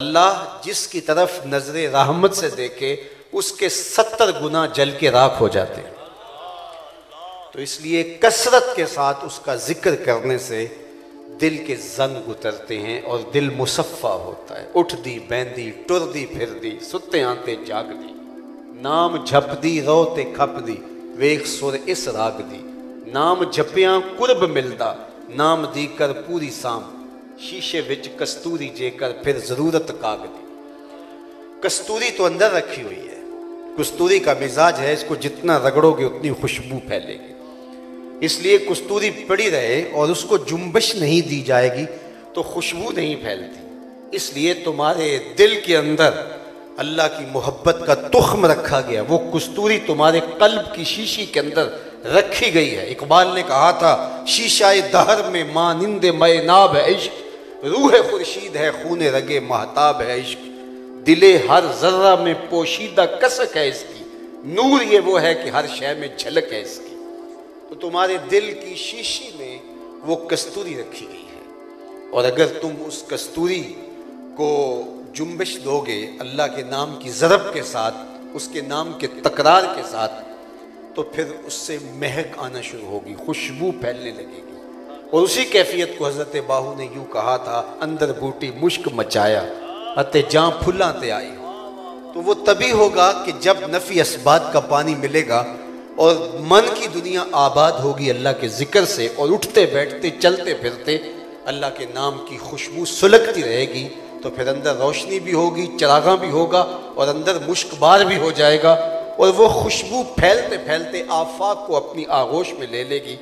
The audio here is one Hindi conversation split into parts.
अल्लाह जिसकी तरफ नजर रहमत से देखे उसके 70 गुना जल के राख हो जाते हैं। तो इसलिए कसरत के साथ उसका जिक्र करने से दिल के जंग उतरते हैं और दिल मुसफ़ा होता है। उठ दी बैंदी टुर दी फिर दी सुते आते जाग दी, नाम झप दी रोते खप दी वेख सुर इस राग दी, नाम जपिया कुर्ब मिलदा नाम दी कर पूरी साम, शीशे विच कस्तूरी जेकर फिर जरूरत काग दी। कस्तूरी तो अंदर रखी हुई है, कस्तूरी का मिजाज है, इसको जितना रगड़ोगे उतनी खुशबू फैलेगी। इसलिए कस्तूरी पड़ी रहे और उसको जुम्बश नहीं दी जाएगी तो खुशबू नहीं फैलती। इसलिए तुम्हारे दिल के अंदर अल्लाह की मोहब्बत का तुख्म रखा गया, वो कस्तूरी तुम्हारे कल्ब की शीशी के अंदर रखी गई है। इकबाल ने कहा था, शीशाए दहर में मानिंदे मैनाब है इश्क, रूह खुर्शीद है खूने रगे महताब है इश्क, दिले हर जर्रा में पोशीदा कसक है इसकी, नूर ये वो है कि हर शय में झलक है इसकी। तो तुम्हारे दिल की शीशी में वो कस्तूरी रखी गई है और अगर तुम उस कस्तूरी को जुम्बिश दोगे अल्लाह के नाम की ज़रब के साथ, उसके नाम के तकरार के साथ, तो फिर उससे महक आना शुरू होगी, खुशबू फैलने लगेगी। और उसी कैफियत को हज़रत बाहू ने यूँ कहा था, अंदर बूटी मुश्क मचाया अते जां फुल्लां ते आई। तो वो तभी होगा कि जब नफ़ी असबात का पानी मिलेगा और मन की दुनिया आबाद होगी अल्लाह के ज़िक्र से, और उठते बैठते चलते फिरते अल्लाह के नाम की खुशबू सुलगती रहेगी। तो फिर अंदर रोशनी भी होगी, चरागा भी होगा और अंदर मुश्कबार भी हो जाएगा और वो खुशबू फैलते फैलते आफाक को अपनी आगोश में ले लेगी।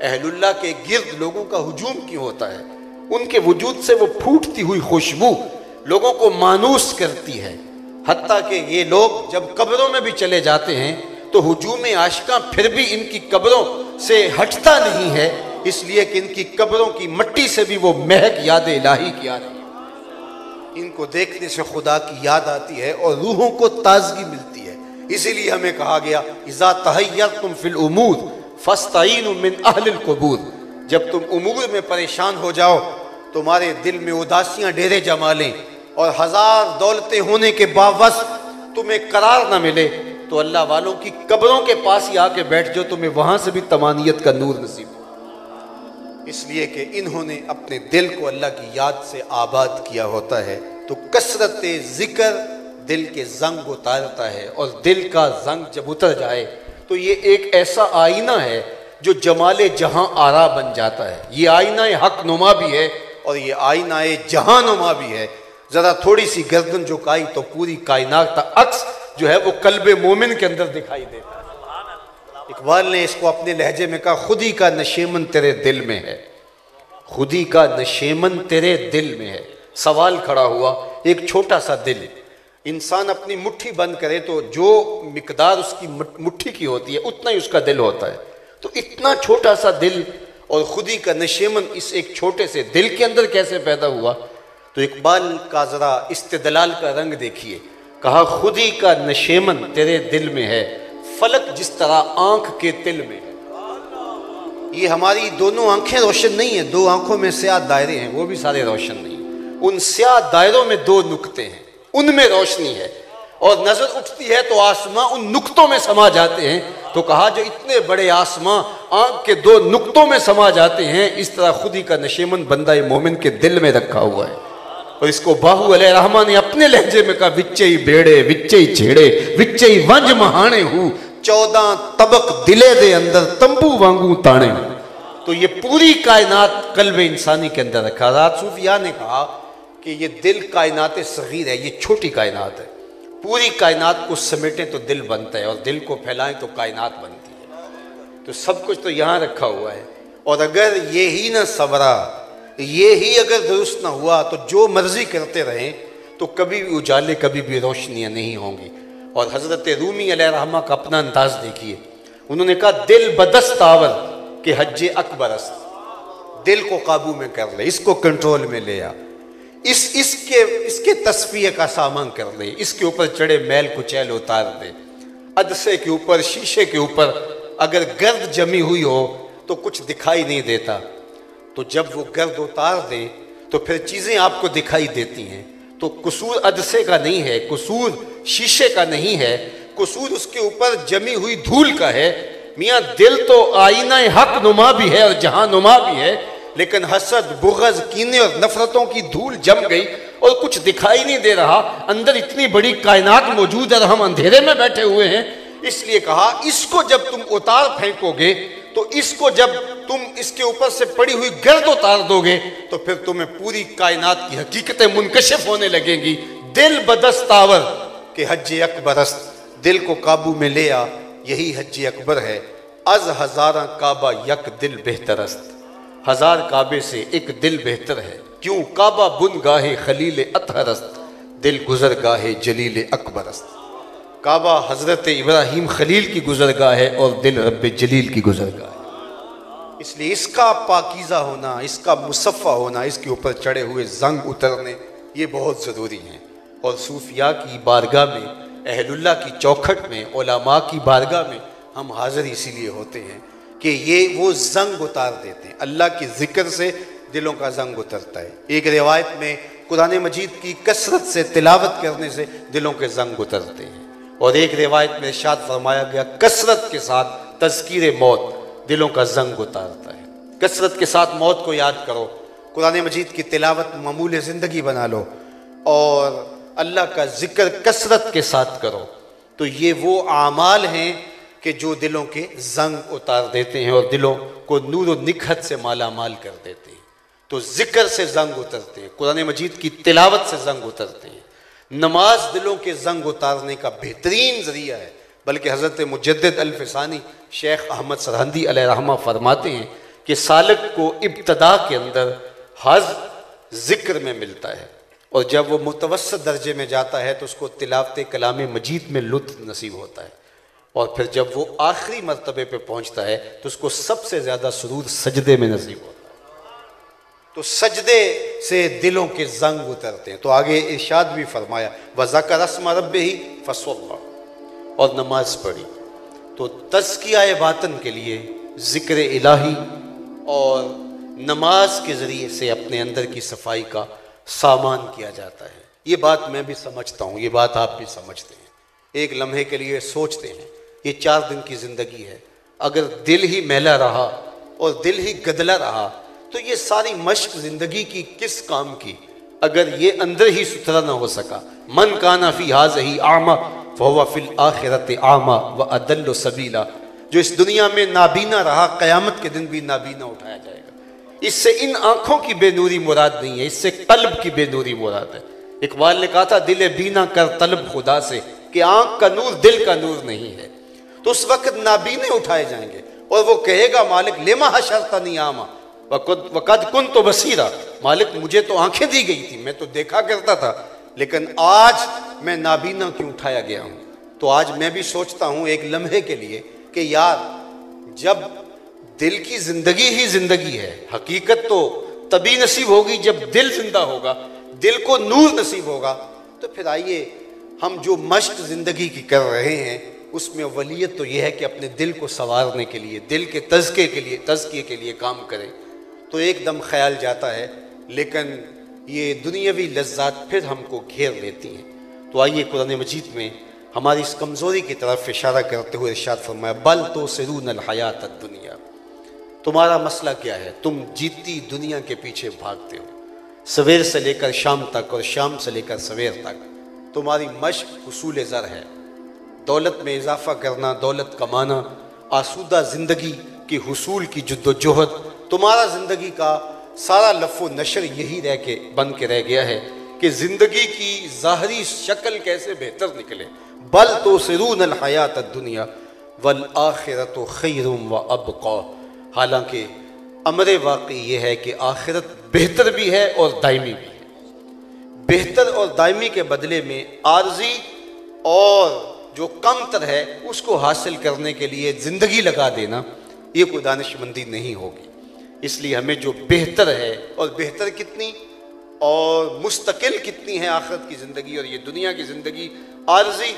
अहलुल्लाह के गिर्द लोगों का हुजूम क्यों होता है? उनके वजूद से वो फूटती हुई खुशबू लोगों को मानूस करती है। हत्ता कि ये लोग जब कब्रों में भी चले जाते हैं तो हुजूम आशिका फिर भी इनकी कब्रों से हटता नहीं है, इसलिए कि इनकी कब्रों की मिट्टी से भी वो महक याद इलाही की आ रही है। इनको देखने से खुदा की याद आती है और रूहों को ताजगी मिलती है। इसीलिए हमें कहा गया, इज़ा तहय्यरतुम फिल उमूर फस्तईनु मिन अहलिल कुबूर, जब तुम उमूर में परेशान हो जाओ, तुम्हारे दिल में उदासियां डेरे जमा लें और हजार दौलतें होने के बावजूद तुम्हें करार ना मिले, तो अल्लाह वालों की कब्रों के पास ही आके बैठ जाओ, तुम्हें वहां से भी तमानियत का नूर नसीब हो। इसलिए कि इन्होंने अपने दिल को अल्लाह की याद से आबाद किया होता है। तो कसरत जिक्र दिल के जंग उतारता है और दिल का जंग जब उतर जाए तो ये एक ऐसा आईना है जो जमाले जहां आरा बन जाता है। ये आईना हक नुमा भी है और ये आईना जहां नुमा भी है। जरा थोड़ी सी गर्दन झुकाई तो पूरी कायनात का अक्स जो है वो कल्बे मोमिन के अंदर दिखाई देता है। इकबाल ने इसको अपने लहजे में कहा, खुदी का नशेमन तेरे दिल में है, खुदी का नशेमन तेरे दिल में है। सवाल खड़ा हुआ, एक छोटा सा दिल, इंसान अपनी मुट्ठी बंद करे तो जो मिकदार उसकी मुट्ठी की होती है उतना ही उसका दिल होता है। तो इतना छोटा सा दिल और खुदी का नशेमन इस एक छोटे से दिल के अंदर कैसे पैदा हुआ? तो इकबाल का जरा इस्तेदलाल का रंग देखिए। कहा, खुदी का नशेमन तेरे दिल में है, फलक जिस तरह आंख के तिल में है। ये हमारी दोनों आंखें रोशन नहीं है, दो आंखों में स्याह दायरे हैं, वो भी सारे रोशन नहीं। उन स्याह दायरों में दो नुक्ते हैं, उनमें रोशनी है और नजर उठती है तो आसमां उन नुक्तों में समा जाते हैं। तो कहा, जो इतने बड़े आसमां आंख के दो नुक्तों में समा जाते हैं, इस तरह खुदी का नशेमन बंदा मोमिन के दिल में रखा हुआ है। और इसको बाहू अलैहिर्रहमान ने अपने लहजे में कहा, विच्चे ही बेड़े विच्चे ही छेड़े विच्चे ही वंज महाने हूँ, 14 तबक दिले दे अंदर तंबू वांगू ताने। तो ये पूरी कायनात कल्ब इंसानी के अंदर रखा। रात सूफिया ने कहा कि ये दिल कायनात सगीर है, ये छोटी कायनात है। पूरी कायनात को समेटे तो दिल बनता है और दिल को फैलाएं तो कायनात बनती है। तो सब कुछ तो यहाँ रखा हुआ है। और अगर ये ही ना सबरा, ये ही अगर दुरुस्त ना हुआ तो जो मर्जी करते रहें तो कभी भी उजाले कभी भी रोशनियाँ नहीं होंगी। और हज़रत रूमी अलैहिर्रहमा का अपना अंदाज देखिए। उन्होंने कहा, दिल बदस्तावर के हज्जे अकबरस्त, दिल को काबू में कर ले, इसको कंट्रोल में ले आ, इसके तस्फिये का सामान कर ले, इसके ऊपर चढ़े मैल कुचैल उतार दे। अदसे के ऊपर, शीशे के ऊपर अगर गर्द जमी हुई हो तो कुछ दिखाई नहीं देता, तो जब वो गर्द उतार दें तो फिर चीज़ें आपको दिखाई देती हैं। तो कसूर अदसे का नहीं है, कसूर शीशे का नहीं है, कसूर उसके ऊपर जमी हुई धूल का है। मियाँ दिल तो आईना हक नुमा भी है और जहां नुमा भी है, लेकिन हसद, बुग़ज़, कीने और नफरतों की धूल जम गई और कुछ दिखाई नहीं दे रहा। अंदर इतनी बड़ी कायनात मौजूद है और हम अंधेरे में बैठे हुए हैं। इसलिए कहा इसको जब तुम उतार फेंकोगे, तो इसको जब तुम इसके ऊपर से पड़ी हुई गर्द उतार दोगे, तो फिर तुम्हें पूरी कायनात की हकीकतें मुनकशिफ होने लगेंगी। दिल बदस्तावर के हज अकबरस्त, दिल को काबू में ले आ, यही हज अकबर है। अज हजारा काबा यक दिल बेहतरस्त, हजार काबे से एक दिल बेहतर है। क्यों? काबा बुन गाहे खलील अतहरस्त, दिल गुजर गाहे जलील अकबरस्त। काबा हजरत इब्राहिम खलील की गुजरगाह है और दिल रब्बे जलील की गुजरगाह है। इसलिए इसका पाकीज़ा होना, इसका मुसफ़ा होना, इसके ऊपर चढ़े हुए जंग उतरने, ये बहुत ज़रूरी हैं। और सूफिया की बारगाह में, अहलुल्लाह की चौखट में, उलमा की बारगाह में हम हाजिर इसीलिए होते हैं कि ये वो जंग उतार देते हैं। अल्लाह के ज़िक्र से दिलों का जंग उतरता है। एक रिवायत में कुरान मजीद की कसरत से तिलावत करने से दिलों के जंग उतरते हैं, और एक रिवायत में इरशाद फरमाया गया कसरत के साथ तज़कीर मौत दिलों का जंग उतारता है। कसरत के साथ मौत को याद करो, कुरान मजीद की तिलावत मामूल ज़िंदगी बना लो और अल्लाह का जिक्र कसरत के साथ करो, तो ये वो आमाल हैं कि जो दिलों के जंग उतार देते हैं और दिलों को नूर व निखत से माला माल कर देते हैं। तो जिक्र से जंग उतरते हैं, कुरान मजीद की तिलावत से जंग उतरते हैं। नमाज दिलों के जंग उतारने का बेहतरीन जरिया है। बल्कि हज़रत मुजद्दिद अल-फ़सानी शेख अहमद सरहंदी अलैहि रहमा फरमाते हैं कि सालिक को इब्तदा के अंदर हज जिक्र में मिलता है, और जब वो मुतवस्सित दर्जे में जाता है तो उसको तिलावत कलाम मजीद में लुत्फ़ नसीब होता है, और फिर जब वो आखिरी मरतबे पे पहुँचता है तो उसको सबसे ज़्यादा सुरूर सजदे में नसीब होता है। तो सजदे से दिलों के जंग उतरते हैं। तो आगे इरशाद भी फरमाया वज़कर अस्मा रब्बिही फसल्ला, और नमाज पढ़ी। तो तज़किया बातन के लिए ज़िक्र इलाही और नमाज के ज़रिए से अपने अंदर की सफाई का सामान किया जाता है। ये बात मैं भी समझता हूँ, ये बात आप भी समझते हैं। एक लम्हे के लिए सोचते हैं ये 4 दिन की ज़िंदगी है, अगर दिल ही मैला रहा और दिल ही गदला रहा तो ये सारी मश्क ज़िंदगी की किस काम की, अगर ये अंदर ही सुथरा ना हो सका। मन काना फी हाज़िही आमा फहुवा फिल आखिरत आमा व अदल्लु सबीला, जो इस दुनिया में नाबीना रहा क़यामत के दिन भी नाबीना उठाया जाएगा। इससे इन आँखों की बेनूरी मुराद नहीं है, इससे कल्ब की बेनूरी मुराद है। इकबाल ने कहा था दिल बीना कर तलब खुदा से, कि आँख का नूर दिल का नूर नहीं है। तो उस वक्त नाबीने उठाए जाएंगे और वो कहेगा मालिक लेमा हशरतनी आमा वक़द कुन तो बसीरा, मालिक मुझे तो आंखें दी गई थी, मैं तो देखा करता था, लेकिन आज मैं नाबीना क्यों उठाया गया हूँ। तो आज मैं भी सोचता हूँ एक लम्हे के लिए कि यार जब दिल की ज़िंदगी ही ज़िंदगी है, हकीकत तो तभी नसीब होगी जब दिल जिंदा होगा, दिल को नूर नसीब होगा। तो फिर आइए हम जो मश्क ज़िंदगी की कर रहे हैं उसमें वलीयत तो यह है कि अपने दिल को संवारने के लिए, दिल के तज़किए के लिए काम करें। तो एकदम ख्याल जाता है, लेकिन ये दुनियावी लज्जात फिर हमको घेर लेती हैं। तो आइए कुरान मजीद में हमारी इस कमज़ोरी की तरफ इशारा करते हुए इरशाद फरमाया बल तो सिरूनल हयात दुनिया, तुम्हारा मसला क्या है, तुम जीती दुनिया के पीछे भागते हो, सवेर से लेकर शाम तक और शाम से लेकर सवेर तक तुम्हारी मश्क हुसूल ज़र है, दौलत में इजाफा करना, दौलत कमाना, आसूदा ज़िंदगी की हुसूल की जद्दोजहद। तुम्हारा ज़िंदगी का सारा लफ़ो नशर यही बन के रह गया है कि ज़िंदगी की ज़ाहरी शक्ल कैसे बेहतर निकले। बल तो सिरूनल हयात दुनिया वल आखिरतु खैरुम व अबक़ा, हालांकि अमर वाक़ई ये है कि आखिरत बेहतर भी है और दायमी भी है। बेहतर और दायमी के बदले में आर्जी और जो कमतर है उसको हासिल करने के लिए ज़िंदगी लगा देना ये कोई दानिशमंदी नहीं होगी। इसलिए हमें जो बेहतर है, और बेहतर कितनी और मुस्तकिल कितनी है आखिरत की ज़िंदगी और ये दुनिया की ज़िंदगी, आर्जी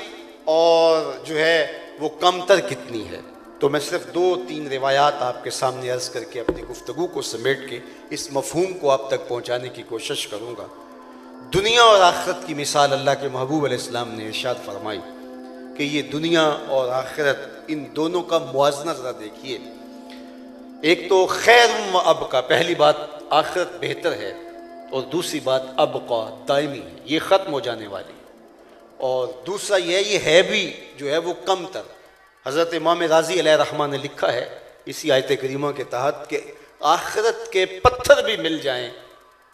और जो है वो कमतर कितनी है। तो मैं सिर्फ 2-3 रिवायात आपके सामने अर्ज़ करके अपनी गुफ्तगू को समेट के इस मफ़हूम को आप तक पहुँचाने की कोशिश करूँगा। दुनिया और आखिरत की मिसाल अल्लाह के महबूब अलैहिस्सलाम ने इरशाद फरमाई कि ये दुनिया और आखिरत, इन दोनों का मुआजना ज़रा देखिए। एक तो खैर व अब का, पहली बात आखिरत बेहतर है, और दूसरी बात अब का दायमी है, ये ख़त्म हो जाने वाली। और दूसरा ये है भी जो है वो कम तर। हज़रत इमाम राज़ी अलैहिर्रहमान ने लिखा है इसी आयत करीमा के तहत कि आखिरत के पत्थर भी मिल जाएं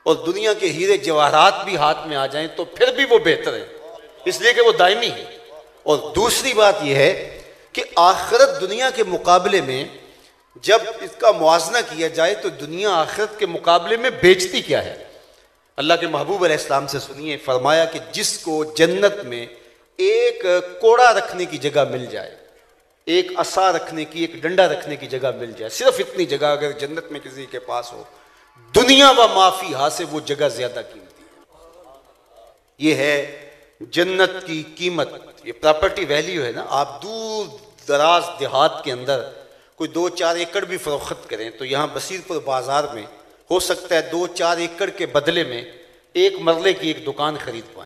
और दुनिया के हीरे जवाहरात भी हाथ में आ जाएं तो फिर भी वो बेहतर है, इसलिए कि वो दायमी है। और दूसरी बात यह है कि आखिरत दुनिया के मुकाबले में जब इसका मुआजना किया जाए तो दुनिया आखिरत के मुकाबले में बेचती क्या है। अल्लाह के महबूब अलैहिस्सलाम से सुनिए, फरमाया कि जिसको जन्नत में एक कोड़ा रखने की जगह मिल जाए, एक असा रखने की, एक डंडा रखने की जगह मिल जाए, सिर्फ इतनी जगह अगर जन्नत में किसी के पास हो, दुनिया व माफी हा से वो जगह ज्यादा कीमती है। ये है जन्नत की कीमत, ये प्रॉपर्टी वैल्यू है ना। आप दूर दराज देहात के अंदर कोई 2-4 एकड़ भी फरोख्त करें तो यहाँ बसीरपुर बाजार में हो सकता है 2-4 एकड़ के बदले में एक मरले की एक दुकान खरीद पाएं।